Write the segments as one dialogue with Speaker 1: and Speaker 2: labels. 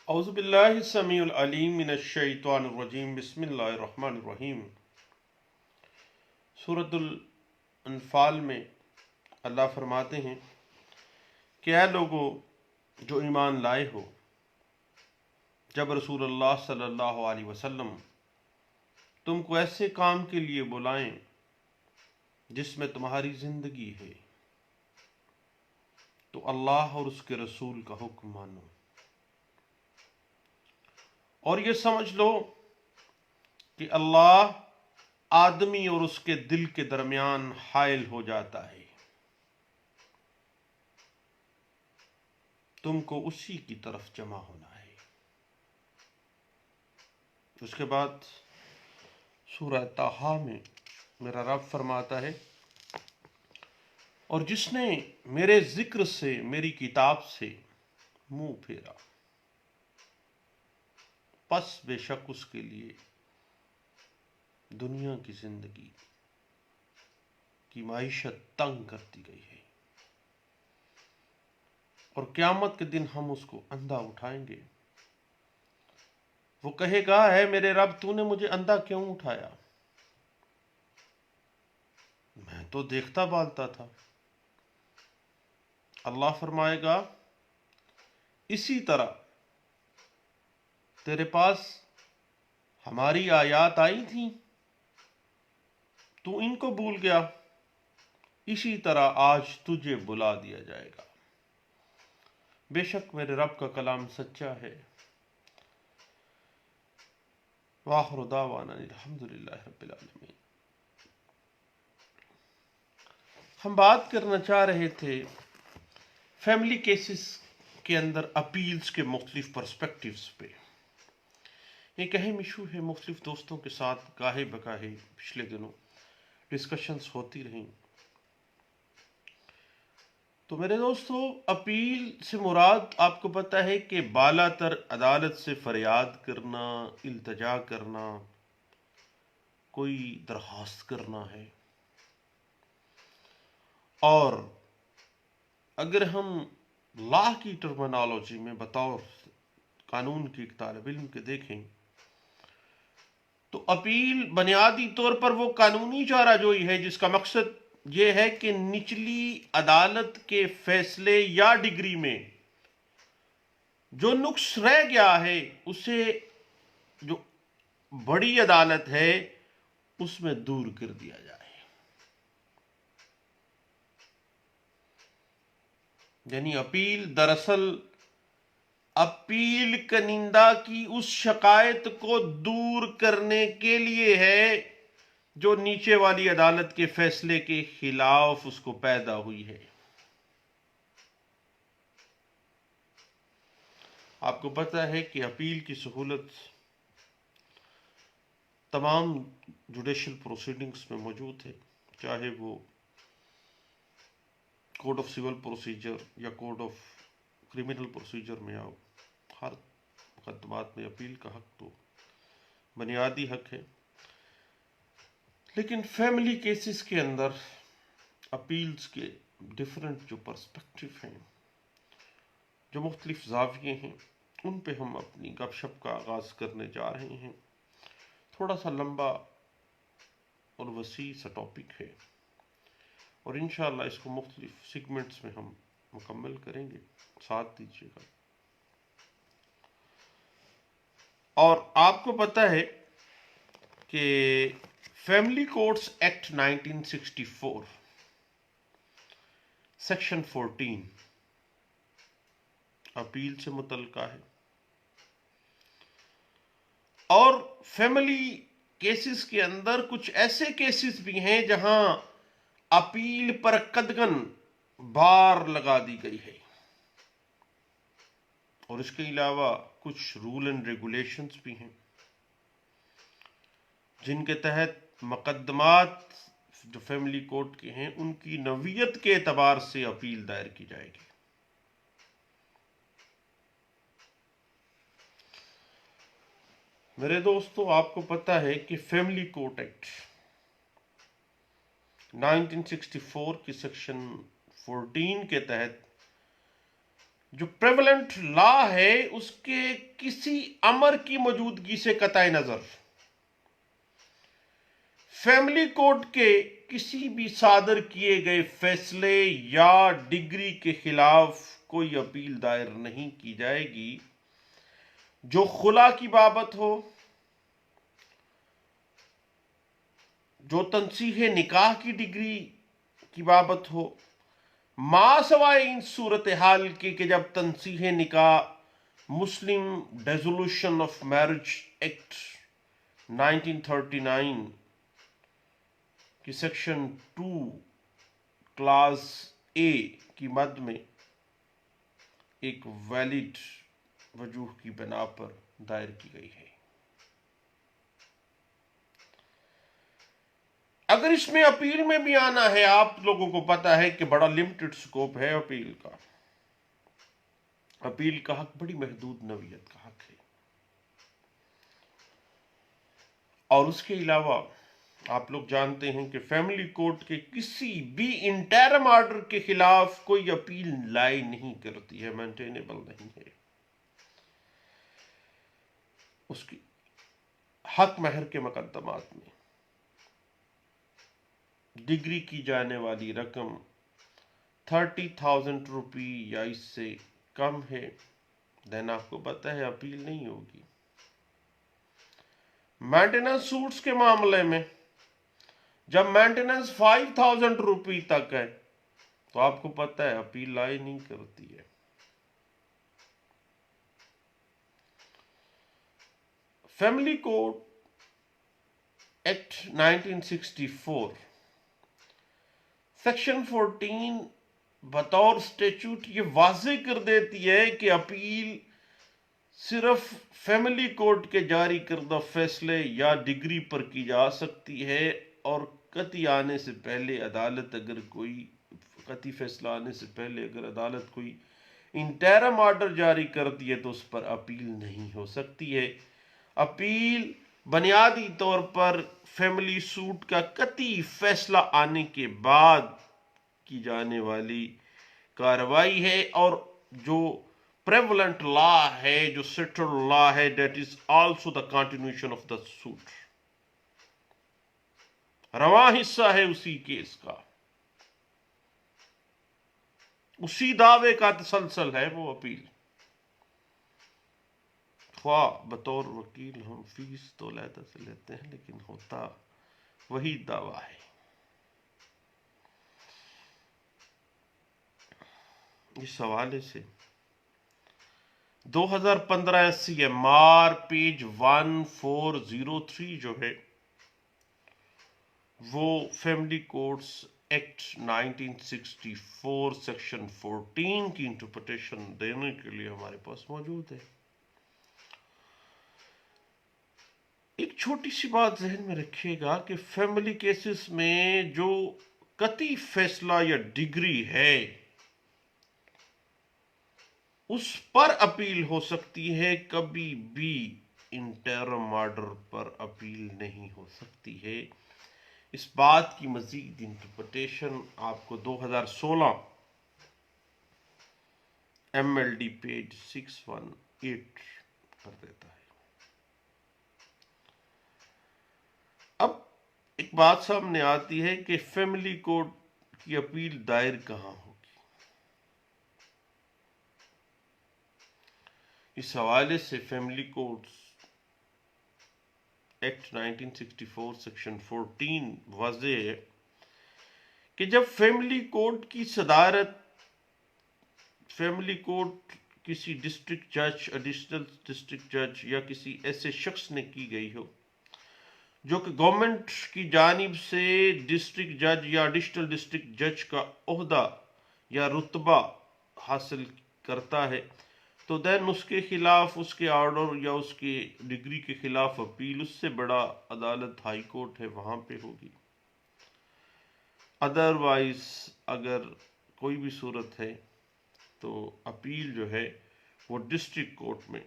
Speaker 1: اعوذ باللہ السمیع العلیم من الشیطان الرجیم بسم اللہ الرحمن الرحیم۔ سورۃ الانفال میں اللہ فرماتے ہیں کہ اے لوگو جو ایمان لائے ہو، جب رسول اللہ صلی اللہ علیہ وسلم تم کو ایسے کام کے لیے بلائیں جس میں تمہاری زندگی ہے تو اللہ اور اس کے رسول کا حکم مانو، اور یہ سمجھ لو کہ اللہ آدمی اور اس کے دل کے درمیان حائل ہو جاتا ہے، تم کو اسی کی طرف جمع ہونا ہے۔ اس کے بعد سورہ طٰہٰ میں میرا رب فرماتا ہے، اور جس نے میرے ذکر سے، میری کتاب سے منہ پھیرا، پس بے شک اس کے لیے دنیا کی زندگی کی معیشت تنگ کر دی گئی ہے، اور قیامت کے دن ہم اس کو اندھا اٹھائیں گے۔ وہ کہے گا، ہے میرے رب تو نے مجھے اندھا کیوں اٹھایا؟ میں تو دیکھتا بالتا تھا۔ اللہ فرمائے گا، اسی طرح تیرے پاس ہماری آیات آئی تھیں، تو ان کو بھول گیا، اسی طرح آج تجھے بلا دیا جائے گا۔ بے شک میرے رب کا کلام سچا ہے۔ وآخر دعوانا الحمدللہ رب العالمین۔ ہم بات کرنا چاہ رہے تھے فیملی کیسز کے اندر اپیلز کے مختلف پرسپیکٹیوز پہ۔ ایک اہم ایشو ہے، مختلف دوستوں کے ساتھ گاہے بگاہے پچھلے دنوں ڈسکشنز ہوتی رہیں۔ تو میرے دوستو، اپیل سے مراد آپ کو پتہ ہے کہ بالا تر عدالت سے فریاد کرنا، التجا کرنا، کوئی درخواست کرنا ہے۔ اور اگر ہم لا کی ٹرمنالوجی میں بطور قانون کی ایک طالب علم کے دیکھیں تو اپیل بنیادی طور پر وہ قانونی چارہ جوئی ہے جس کا مقصد یہ ہے کہ نچلی عدالت کے فیصلے یا ڈگری میں جو نقص رہ گیا ہے اسے جو بڑی عدالت ہے اس میں دور کر دیا جائے۔ یعنی اپیل دراصل اپیل کنندہ کی اس شکایت کو دور کرنے کے لیے ہے جو نیچے والی عدالت کے فیصلے کے خلاف اس کو پیدا ہوئی ہے۔ آپ کو پتہ ہے کہ اپیل کی سہولت تمام جوڈیشل پروسیڈنگز میں موجود ہے، چاہے وہ کوڈ آف سول پروسیجر یا کوڈ آف کرمنل پروسیجر میں آؤ، ہر مقدمات میں اپیل کا حق تو بنیادی حق ہے۔ لیکن فیملی کیسز کے اندر اپیلز کے ڈیفرنٹ جو پرسپیکٹیو ہیں، جو مختلف زاویے ہیں، ان پہ ہم اپنی گپ شپ کا آغاز کرنے جا رہے ہیں۔ تھوڑا سا لمبا اور وسیع سا ٹاپک ہے، اور انشاءاللہ اس کو مختلف سیگمنٹس میں ہم مکمل کریں گے، ساتھ دیجیے گا۔ اور آپ کو پتہ ہے کہ family courts act 1964 section 14 appeal سے متعلقہ ہے، اور فیملی کیسز کے اندر کچھ ایسے کیسز بھی ہیں جہاں اپیل پر قدغن بار لگا دی گئی ہے، اور اس کے علاوہ کچھ رول اینڈ ریگولیشنز بھی ہیں جن کے تحت مقدمات جو فیملی کورٹ کے ہیں ان کی نوعیت کے اعتبار سے اپیل دائر کی جائے گی۔ میرے دوستو، آپ کو پتہ ہے کہ فیملی کورٹ ایکٹ 1964 کی سیکشن 14 کے تحت جو پریولنٹ لا ہے اس کے کسی امر کی موجودگی سے قطع نظر فیملی کورٹ کے کسی بھی صادر کیے گئے فیصلے یا ڈگری کے خلاف کوئی اپیل دائر نہیں کی جائے گی جو خلا کی بابت ہو، جو تنصیح نکاح کی ڈگری کی بابت ہو، ما سوائے ان صورتحال کے کہ جب تنصیح نکاح مسلم ڈیزولوشن آف میرج ایکٹ 1939 کی سیکشن 2 کلاس اے کی مد میں ایک ویلڈ وجوہ کی بنا پر دائر کی گئی ہے۔ اگر اس میں اپیل میں بھی آنا ہے، آپ لوگوں کو پتا ہے کہ بڑا لمیٹڈ سکوپ ہے اپیل کا۔ اپیل کا حق بڑی محدود نوعیت کا حق ہے، اور اس کے علاوہ آپ لوگ جانتے ہیں کہ فیملی کورٹ کے کسی بھی انٹرم آرڈر کے خلاف کوئی اپیل لائی نہیں کرتی ہے، مینٹینیبل نہیں ہے۔ اس کی حق مہر کے مقدمات میں ڈگری کی جانے والی رقم 30,000 روپی یا اس سے کم ہے، دین آپ کو پتا ہے اپیل نہیں ہوگی۔ مینٹیننس سوٹس کے معاملے میں جب مینٹیننس 5,000 روپی تک ہے تو آپ کو پتا ہے اپیل لائی نہیں کرتی ہے۔ فیملی کوڈ ایکٹ 1964 سیکشن 14 بطور اسٹیچوٹ یہ واضح کر دیتی ہے کہ اپیل صرف فیملی کورٹ کے جاری کردہ فیصلے یا ڈگری پر کی جا سکتی ہے، اور قطعی آنے سے پہلے عدالت اگر کوئی قطعی فیصلہ آنے سے پہلے اگر عدالت کوئی انٹرم آرڈر جاری کرتی ہے تو اس پر اپیل نہیں ہو سکتی ہے۔ اپیل بنیادی طور پر فیملی سوٹ کا قطعی فیصلہ آنے کے بعد کی جانے والی کارروائی ہے، اور جو prevalent law ہے، جو settled law ہے، that is also the continuation of the suit، رواں حصہ ہے اسی کیس کا، اسی دعوے کا تسلسل ہے وہ اپیل۔ خواہ بطور وکیل ہم فیس تو علیحدہ سے لیتے ہیں، لیکن ہوتا وہی دعویٰ ہے۔ اس حوالے سے 2015 SCMR پیج 1403 جو ہے وہ فیملی کورٹس ایکٹ 1964 سیکشن 14 کی انٹرپریٹیشن دینے کے لیے ہمارے پاس موجود ہے۔ ایک چھوٹی سی بات ذہن میں رکھیے گا کہ فیملی کیسز میں جو قطعی فیصلہ یا ڈگری ہے اس پر اپیل ہو سکتی ہے، کبھی بھی انٹرم آرڈر پر اپیل نہیں ہو سکتی ہے۔ اس بات کی مزید انٹرپریٹیشن آپ کو 2016 MLD پیج 618 کر دیتا ہے۔ اب ایک بات سامنے آتی ہے کہ فیملی کورٹ کی اپیل دائر کہاں ہوگی۔ اس حوالے سے فیملی کورٹس ایکٹ 1964 سیکشن 14 واضح ہے کہ جب فیملی کورٹ کی صدارت فیملی کورٹ کسی ڈسٹرکٹ جج، ایڈیشنل ڈسٹرکٹ جج یا کسی ایسے شخص نے کی گئی ہو جو کہ گورنمنٹ کی جانب سے ڈسٹرکٹ جج یا ایڈیشنل ڈسٹرکٹ جج کا عہدہ یا رتبہ حاصل کرتا ہے، تو دین اس کے خلاف اس کے آرڈر یا اس کی ڈگری کے خلاف اپیل اس سے بڑا عدالت ہائی کورٹ ہے وہاں پہ ہوگی۔ ادروائز اگر کوئی بھی صورت ہے تو اپیل جو ہے وہ ڈسٹرکٹ کورٹ میں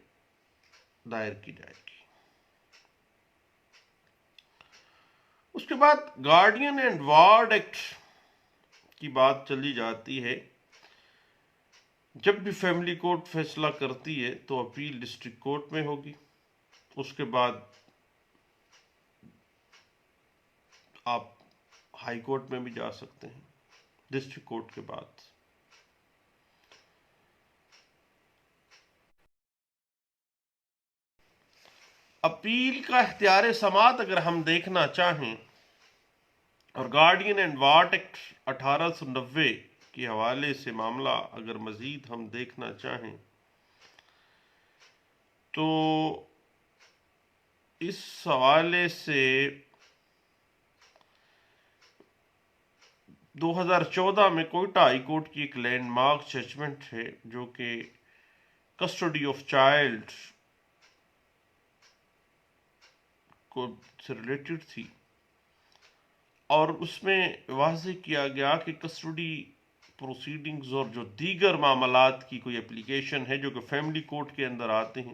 Speaker 1: دائر کی جائے گی۔ اس کے بعد گارڈین اینڈ وارڈ ایکٹ کی بات چلی جاتی ہے جب بھی فیملی کورٹ فیصلہ کرتی ہے تو اپیل ڈسٹرکٹ کورٹ میں ہوگی، اس کے بعد آپ ہائی کورٹ میں بھی جا سکتے ہیں ڈسٹرکٹ کورٹ کے بعد۔ اپیل کا اختیار سماعت اگر ہم دیکھنا چاہیں اور گارڈین اینڈ وارڈ ایکٹ 1890 کے حوالے سے معاملہ اگر مزید ہم دیکھنا چاہیں تو اس حوالے سے 2014 میں کوئٹہ ہائی کورٹ کی ایک لینڈ مارک ججمنٹ ہے جو کہ کسٹڈی آف چائلڈ کو سے ریلیٹڈ تھی، اور اس میں واضح کیا گیا کہ کسٹڈی پروسیڈنگز اور جو دیگر معاملات کی کوئی اپلیکیشن ہے جو کہ فیملی کورٹ کے اندر آتے ہیں،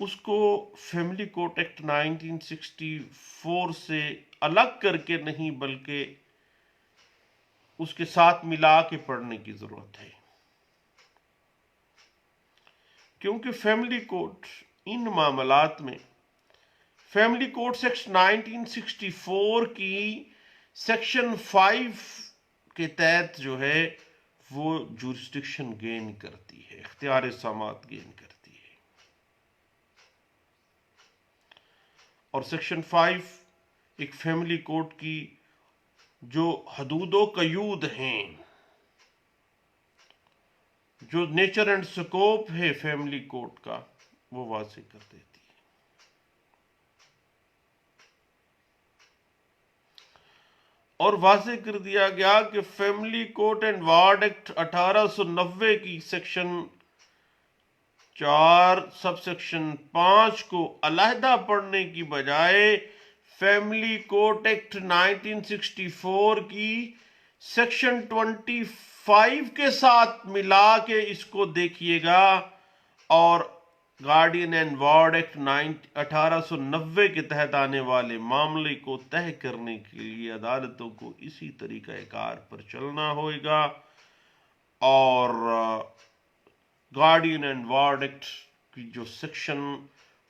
Speaker 1: اس کو فیملی کورٹ ایکٹ 1964 سے الگ کر کے نہیں بلکہ اس کے ساتھ ملا کے پڑھنے کی ضرورت ہے، کیونکہ فیملی کورٹ ان معاملات میں فیملی کورٹ سیکشن 1964 کی سیکشن 5 کے تحت جو ہے وہ جورسڈکشن گین کرتی ہے، اختیار سماعت گین کرتی ہے، اور سیکشن 5 ایک فیملی کورٹ کی جو حدود و قیود ہیں، جو نیچر اینڈ سکوپ ہے فیملی کورٹ کا، وہ واضح کر دیتی ہے۔ اور واضح کر دیا گیا کہ family court and ward act 1890 کی سیکشن 4 سب سیکشن 5 کو علیحدہ پڑھنے کی بجائے فیملی کورٹ ایکٹ 1964 کی سیکشن 25 کے ساتھ ملا کے اس کو دیکھیے گا، اور گارڈین اینڈ وارڈ ایکٹ 1890 کے تحت آنے والے معاملے کو طے کرنے کے لیے عدالتوں کو اسی طریقہ کار پر چلنا ہوگا، اور گارڈین اینڈ وارڈ ایکٹ کی جو سیکشن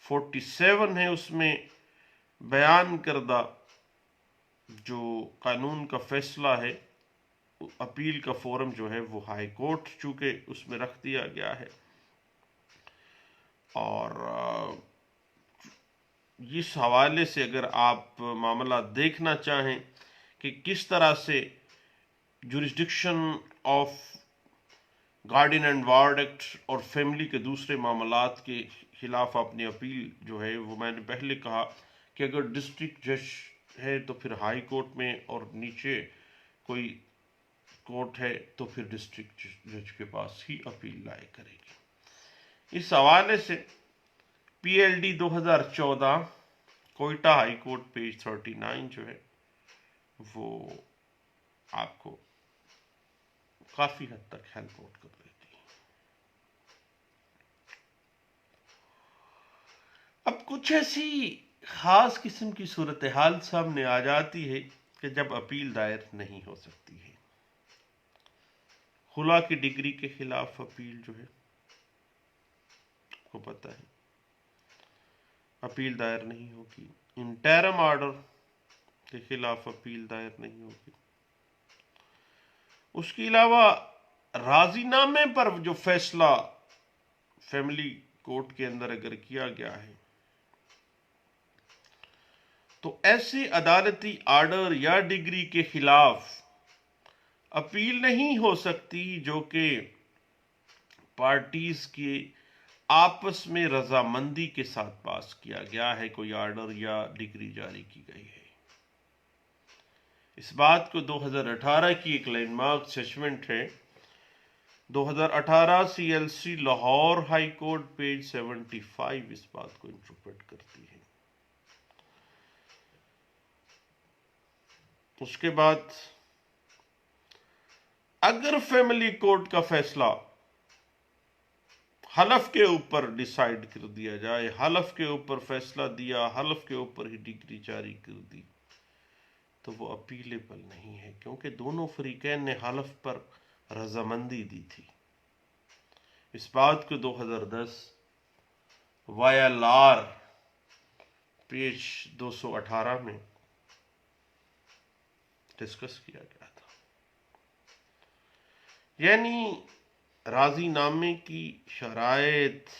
Speaker 1: 47 ہے اس میں بیان کردہ جو قانون کا فیصلہ ہے، اپیل کا فورم جو ہے وہ ہائی کورٹ چونکہ اس میں رکھ دیا گیا ہے، اور اس حوالے سے اگر آپ معاملہ دیکھنا چاہیں کہ کس طرح سے jurisdiction of guardian and ward act اور فیملی کے دوسرے معاملات کے خلاف اپنی اپیل جو ہے وہ میں نے پہلے کہا کہ اگر ڈسٹرکٹ جج ہے تو پھر ہائی کورٹ میں، اور نیچے کوئی کورٹ ہے تو پھر ڈسٹرکٹ جج کے پاس ہی اپیل لائے کرے گی۔ اس حوالے سے P L D 2014 Quetta high court page 39 جو ہے وہ آپ کو کافی حد تک ہیلپ آؤٹ کر دیتی ہے۔ اب کچھ ایسی خاص قسم کی صورتحال سامنے آ جاتی ہے کہ جب اپیل دائر نہیں ہو سکتی ہے۔ خلا کی ڈگری کے خلاف اپیل جو ہے کو پتہ ہے اپیل دائر نہیں ہوگی، انٹرم آرڈر کے خلاف اپیل دائر نہیں ہوگی، اس کے علاوہ راضی نامے پر جو فیصلہ فیملی کورٹ کے اندر اگر کیا گیا ہے تو ایسے عدالتی آرڈر یا ڈگری کے خلاف اپیل نہیں ہو سکتی جو کہ پارٹیز کے آپس میں رضامندی کے ساتھ پاس کیا گیا ہے، کوئی آرڈر یا ڈگری جاری کی گئی ہے۔ اس بات کو 2018 کی ایک لینڈ مارک ججمنٹ ہے 2018 C L C Lahore high court page 75 اس بات کو انٹرپریٹ کرتی ہے۔ اس کے بعد اگر فیملی کورٹ کا فیصلہ حلف کے اوپر ڈیسائیڈ کر دیا جائے، حلف کے اوپر فیصلہ دیا، حلف کے اوپر ہی ڈگری جاری کر دی، تو وہ اپیلیبل نہیں ہے، کیونکہ دونوں فریقین نے حلف پر رضامندی دی تھی۔ اس بات کو 2010 YLR پیج 218 میں ڈسکس کیا گیا تھا۔ یعنی راضی نامے کی شرائط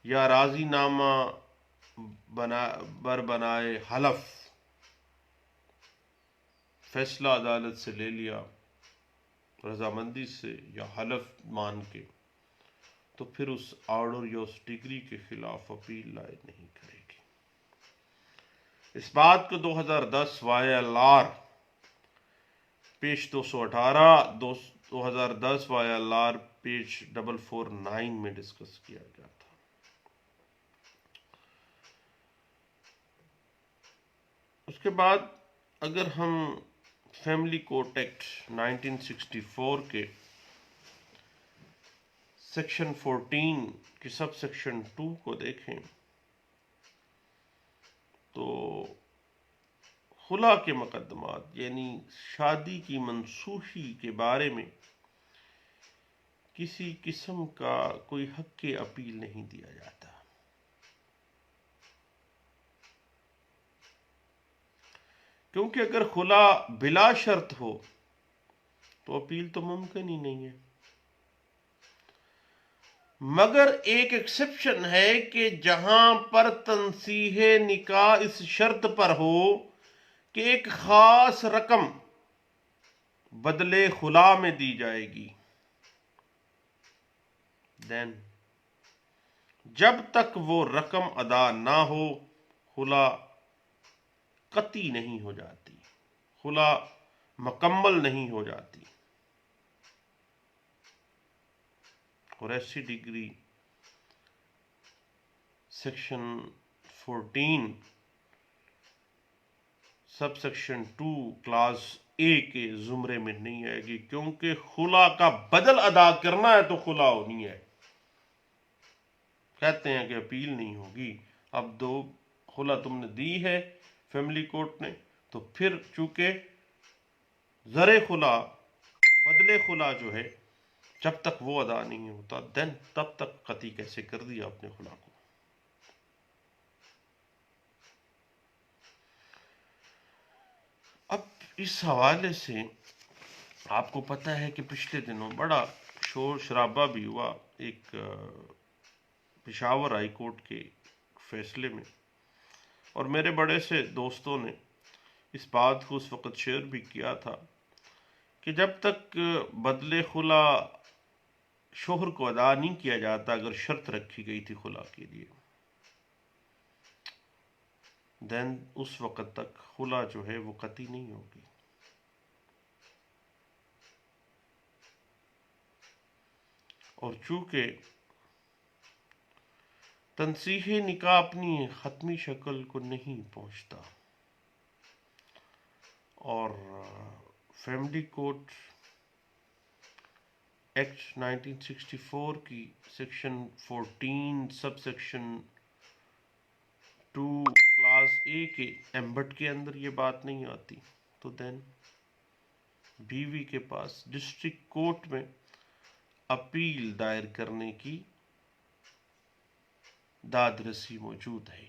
Speaker 1: یا راضی نامہ بنائے حلف، فیصلہ عدالت سے لے لیا رضامندی سے یا حلف مان کے، تو پھر اس آرڈر یا اس ڈگری کے خلاف اپیل لائق نہیں کرے گی۔ اس بات کو 2010 YLR پیج 218 2010 YLR پیج 449 میں ڈسکس کیا گیا تھا۔ اس کے بعد اگر ہم فیملی کورٹ ایکٹ 1964 کے سیکشن 14 کی سب سیکشن 2 کو دیکھیں تو خلا کے مقدمات یعنی شادی کی منسوخی کے بارے میں کسی قسم کا کوئی حق اپیل نہیں دیا جاتا، کیونکہ اگر خلا بلا شرط ہو تو اپیل تو ممکن ہی نہیں ہے۔ مگر ایک ایکسیپشن ہے کہ جہاں پر تنصیح نکاح اس شرط پر ہو کہ ایک خاص رقم بدلے خلا میں دی جائے گی، دین جب تک وہ رقم ادا نہ ہو خلا قطعی نہیں ہو جاتی، خلا مکمل نہیں ہو جاتی۔ اور ایسی degree section 14 sub section 2 class A کے زمرے میں نہیں آئے گی، کیونکہ خلا کا بدل ادا کرنا ہے تو خلا ہونی ہے۔ کہتے ہیں کہ اپیل نہیں ہوگی، اب دو خلا تم نے دی ہے فیملی کورٹ نے، تو پھر چونکہ زر خلا بدلے خلا جو ہے جب تک وہ ادا نہیں ہوتا دین تب تک قطعی کیسے کر دیا اپنے خلا کو۔ اب اس حوالے سے آپ کو پتہ ہے کہ پچھلے دنوں بڑا شور شرابہ بھی ہوا ایک پشاور ہائی کورٹ کے فیصلے میں، اور میرے بڑے سے دوستوں نے اس بات کو اس وقت شیئر بھی کیا تھا کہ جب تک بدلے خلا شوہر کو ادا نہیں کیا جاتا، اگر شرط رکھی گئی تھی خلا کے لیے، دین اس وقت تک خلا جو ہے وہ قطعی نہیں ہوگی۔ اور چونکہ تنصیح نکاح اپنی حتمی شکل کو نہیں پہنچتا، اور فیملی کورٹ ایکٹ 1964 کی section 14 sub section 2 class A کے ایمبٹ کے اندر یہ بات نہیں آتی، تو دین بیوی کے پاس ڈسٹرکٹ کورٹ میں اپیل دائر کرنے کی داد رسی موجود ہے۔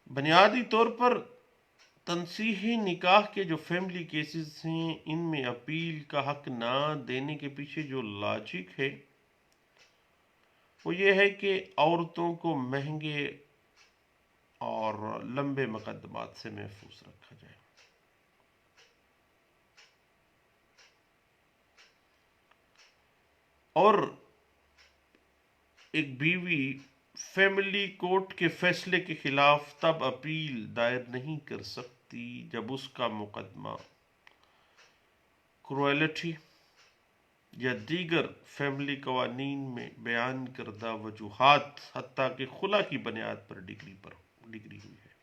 Speaker 1: بنیادی طور پر تنصیح نکاح کے جو فیملی کیسز ہیں ان میں اپیل کا حق نہ دینے کے پیچھے جو لاجک ہے وہ یہ ہے کہ عورتوں کو مہنگے اور لمبے مقدمات سے محفوظ رکھا جائے۔ اور ایک بیوی فیملی کورٹ کے فیصلے کے خلاف تب اپیل دائر نہیں کر سکتی جب اس کا مقدمہ کروئلٹی یا دیگر فیملی قوانین میں بیان کردہ وجوہات حتیٰ کہ خلا کی بنیاد پر ڈگری ہوئی ہے۔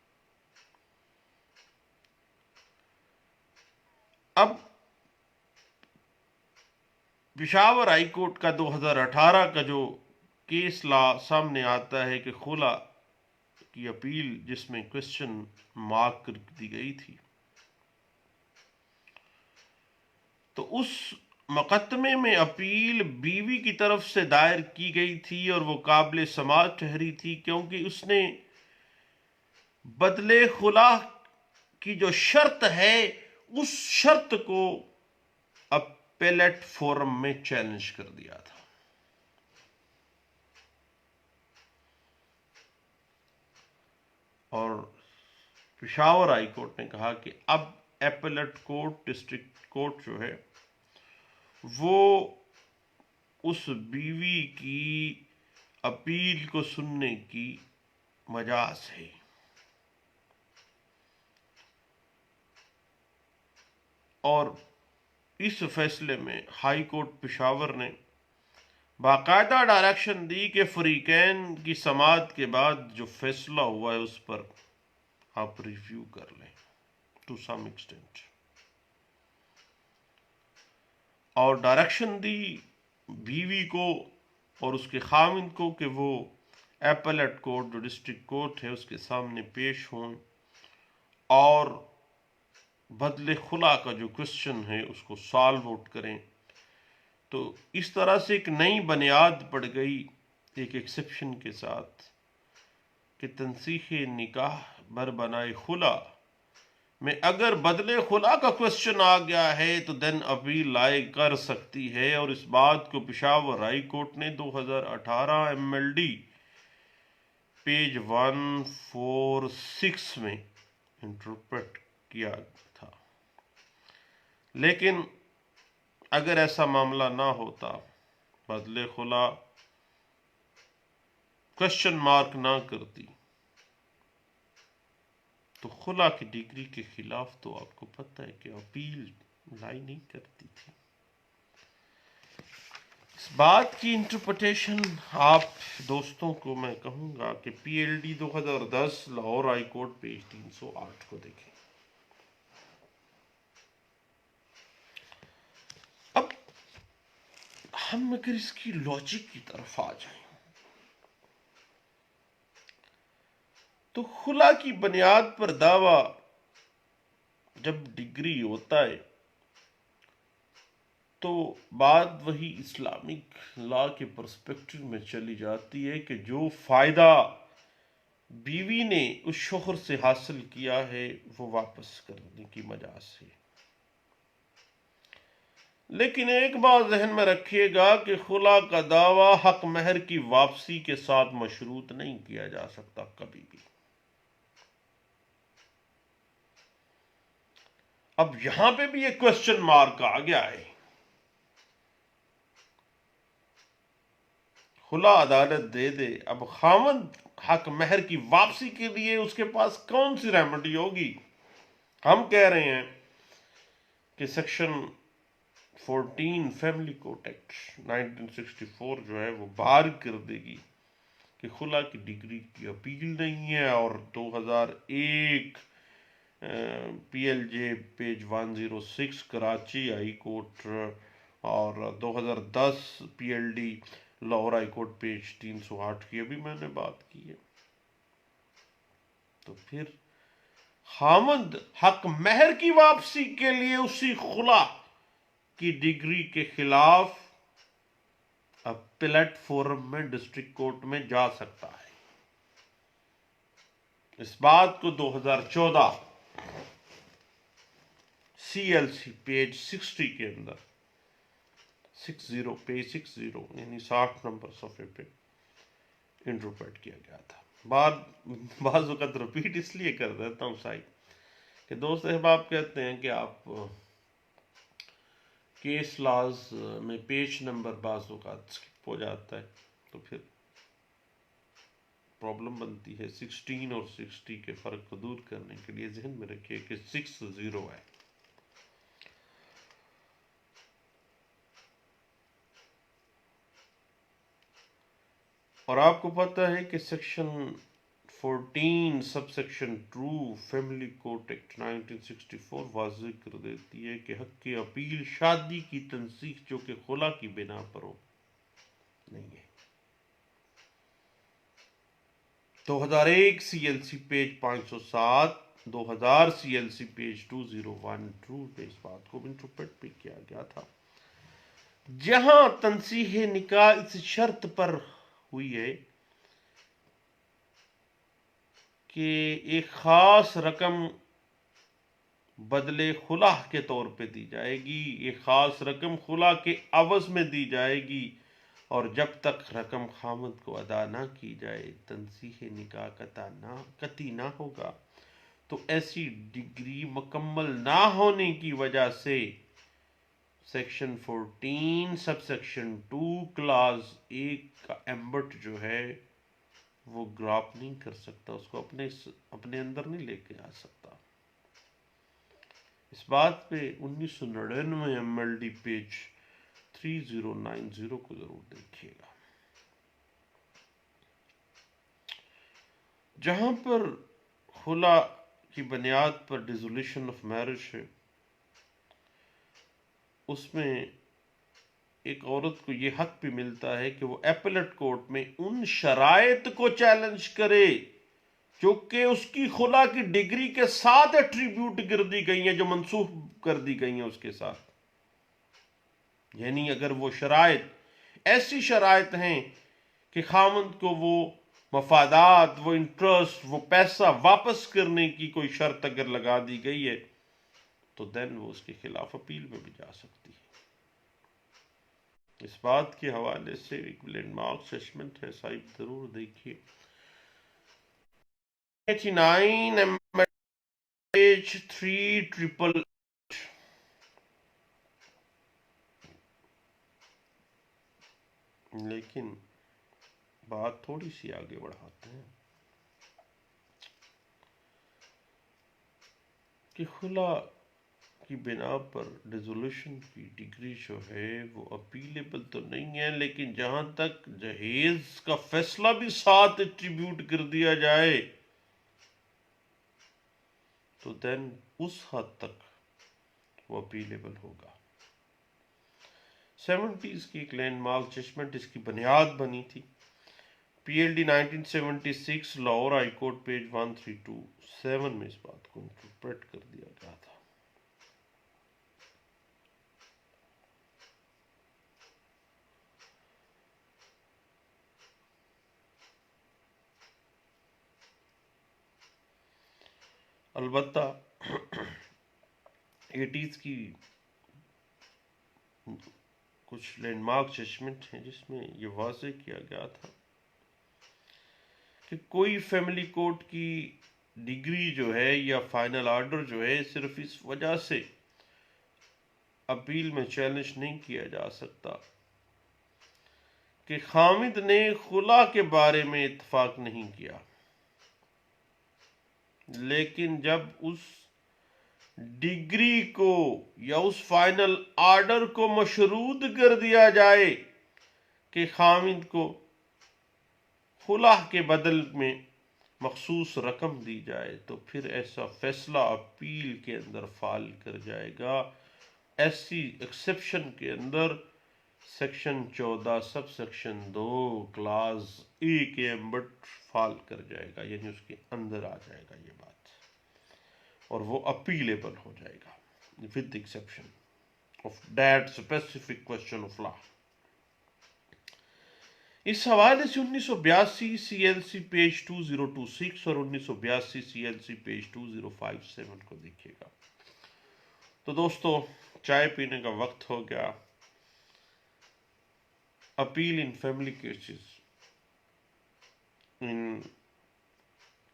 Speaker 1: اب پشاور ہائی کورٹ کا 2018 کا جو کیس لا سامنے آتا ہے کہ خلا کی اپیل جس میں کوشچن مارک کر دی گئی تھی، تو اس مقدمے میں اپیل بیوی کی طرف سے دائر کی گئی تھی اور وہ قابل سماعت ٹھہری تھی، کیونکہ اس نے بدلے خلا کی جو شرط ہے اس شرط کو اپیلیٹ فورم میں چیلنج کر دیا تھا۔ اور پشاور ہائی کورٹ نے کہا کہ اب اپیلیٹ کورٹ، ڈسٹرکٹ کورٹ جو ہے وہ اس بیوی کی اپیل کو سننے کی مجاز ہے۔ اور اس فیصلے میں ہائی کورٹ پشاور نے باقاعدہ ڈائریکشن دی کہ فریقین کی سماعت کے بعد جو فیصلہ ہوا ہے اس پر آپ ریویو کر لیں ٹو سم ایکسٹینٹ، اور ڈائریکشن دی بیوی کو اور اس کے خاوند کو کہ وہ ایپلیٹ کورٹ جو ڈسٹرکٹ کورٹ ہے اس کے سامنے پیش ہوں اور بدلے خلا کا جو کوشچن ہے اس کو سالو آؤٹ کریں۔ تو اس طرح سے ایک نئی بنیاد پڑ گئی ایک ایکسیپشن کے ساتھ کہ تنسیخ نکاح بر بنائے خلا میں اگر بدلے خلا کا کوشچن آ گیا ہے تو دین اپیل لائے کر سکتی ہے، اور اس بات کو پشاور ہائی کورٹ نے 2018 MLD پیج 146 میں انٹرپریٹ کیا تھا۔ لیکن اگر ایسا معاملہ نہ ہوتا، بدلے خلا کوشچن مارک نہ کرتی، تو خلا کی ڈگری کے خلاف تو آپ کو پتہ ہے کہ اپیل لائی نہیں کرتی تھی۔ اس بات کی انٹرپریٹیشن آپ دوستوں کو میں کہوں گا کہ PLD 2010 Lahore high court page 308 کو دیکھیں۔ اب ہم اگر اس کی لاجک کی طرف آ جائیں تو خلا کی بنیاد پر دعویٰ جب ڈگری ہوتا ہے تو بات وہی اسلامک لا کے پرسپیکٹو میں چلی جاتی ہے کہ جو فائدہ بیوی نے اس شوہر سے حاصل کیا ہے وہ واپس کرنے کی مجاز ہے۔ لیکن ایک بات ذہن میں رکھیے گا کہ خلا کا دعویٰ حق مہر کی واپسی کے ساتھ مشروط نہیں کیا جا سکتا کبھی بھی۔ اب یہاں پہ بھی ایک کوشچن مارک آ گیا ہے۔ خلا عدالت دے دے، اب خاوند حق مہر کی واپسی کے لیے اس کے پاس کون سی ریمیڈی ہوگی؟ ہم کہہ رہے ہیں کہ سیکشن 14 فیملی کوڈ ایکٹ 1964 جو ہے وہ بار کر دے گی کہ خلا کی ڈگری کی اپیل نہیں ہے، اور 2001 PLJ page 106 Karachi high court اور 2010 PLD Lahore high court page 308 کی ابھی میں نے بات کی ہے۔ تو پھر خاوند حق مہر کی واپسی کے لیے اسی خلا کی ڈگری کے خلاف اپیلیٹ فورم میں ڈسٹرکٹ کورٹ میں جا سکتا ہے۔ اس بات کو 2014 CLC پیج 60 کے اندر 60 پیج 60 یعنی 60 نمبر صفحے پہ انٹرپریٹ کیا گیا تھا۔ بعض وقت رپیٹ اس لیے کر دیتا ہوں صاحب کہ دوست احباب کہتے ہیں کہ آپ کیس لاز میں پیج نمبر بعض اوقات سکپ ہو جاتا ہے تو پھر پرابلم بنتی ہے۔ 16 اور 60 کے فرق کو دور کرنے کے لیے ذہن میں رکھیے کہ 60 ہے۔ اور آپ کو پتہ ہے کہ section 14 sub section 2 family code act 1964 واضح کر دیتی ہے کہ حق کی اپیل شادی کی تنسیخ جو کہ خلا کی بنا پر ہو نہیں ہے۔ 2001 CLC پیج 507، 2000 CLC پیج 2012 پہ اس بات کو انٹرپریٹ بھی کیا گیا تھا، جہاں تنصیح نکاح اس شرط پر ہوئی ہے کہ ایک خاص رقم بدلے خلا کے طور پہ دی جائے گی، ایک خاص رقم خلا کے عوض میں دی جائے گی، اور جب تک رقم خامد کو ادا نہ کی جائے تنصیح نکاح قطعی نہ ہوگا۔ تو ایسی ڈگری مکمل نہ ہونے کی وجہ سے سیکشن 14 سب سیکشن 2 کلاز 1 کا ایمبٹ جو ہے وہ گراپ نہیں کر سکتا، اس کو اپنے اندر نہیں لے کے آ سکتا۔ اس بات پہ 1999 MLD پیج 3090 کو ضرور دیکھیے گا، جہاں پر خلا کی بنیاد پر ڈیزولیشن آف میرج ہے، اس میں ایک عورت کو یہ حق بھی ملتا ہے کہ وہ ایپلیٹ کورٹ میں ان شرائط کو چیلنج کرے جو کہ اس کی خلا کی ڈگری کے ساتھ ایٹریبیوٹ کر دی گئی ہیں، جو منسوخ کر دی گئی ہیں اس کے ساتھ۔ یعنی اگر وہ شرائط ایسی شرائط ہیں کہ خامند کو وہ مفادات، وہ انٹرسٹ، وہ پیسہ واپس کرنے کی کوئی شرط اگر لگا دی گئی ہے تو دین وہ اس کے خلاف اپیل میں بھی جا سکتی ہے۔ اس بات کے حوالے سے ایک لینڈ مارک سیشمنٹ ہے، صاحب ضرور دیکھیے، 89 پیج 388۔ لیکن بات تھوڑی سی آگے بڑھاتے ہیں کہ خلا کی بنا پر ڈیزولیشن کی ڈگری جو ہے وہ اپیلیبل تو نہیں ہے، لیکن جہاں تک جہیز کا فیصلہ بھی ساتھ ایٹریبیوٹ کر دیا جائے تو دین اس حد تک وہ اپیلیبل ہوگا۔ 70s کی ایک لینڈ مارک ججمنٹ اس کی بنیاد بنی تھی، PLD 1976 Lahore high court page 1327 میں اس بات کو انٹرپریٹ کر دیا گیا تھا۔ البتہ 80s کی کچھ لینڈ مارک ججمنٹ ہیں جس میں یہ واضح کیا گیا تھا کہ کوئی فیملی کورٹ کی ڈگری جو ہے یا فائنل آرڈر جو ہے صرف اس وجہ سے اپیل میں چیلنج نہیں کیا جا سکتا کہ خامد نے خلا کے بارے میں اتفاق نہیں کیا، لیکن جب اس ڈگری کو یا اس فائنل آرڈر کو مشروط کر دیا جائے کہ خامد کو خلا کے بدل میں مخصوص رقم دی جائے تو پھر ایسا فیصلہ اپیل کے اندر فال کر جائے گا۔ ایسی ایکسیپشن کے اندر section 14 sub section 2 class A کے ایمبٹ فال کر جائے گا، یعنی اس کے اندر آ جائے گا یہ بات، اور وہ اپیلیبل ہو جائے گا with the exception of that specific question of law۔ اس حوالے سے 1982 CLC پیج 2026 اور 1982 CLC پیج 2057 کو دیکھیے گا۔ تو دوستو چائے پینے کا وقت ہو گیا۔ Appeal in family cases in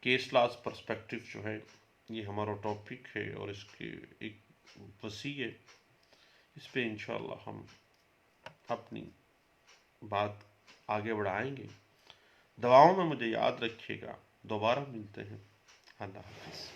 Speaker 1: case laws perspective جو ہے یہ ہمارا ٹاپک ہے اور اس کی ایک وسیع ہے، اس پہ انشاءاللہ ہم اپنی بات آگے بڑھائیں گے۔ دعاؤں میں مجھے یاد رکھیے گا، دوبارہ ملتے ہیں، اللہ حافظ۔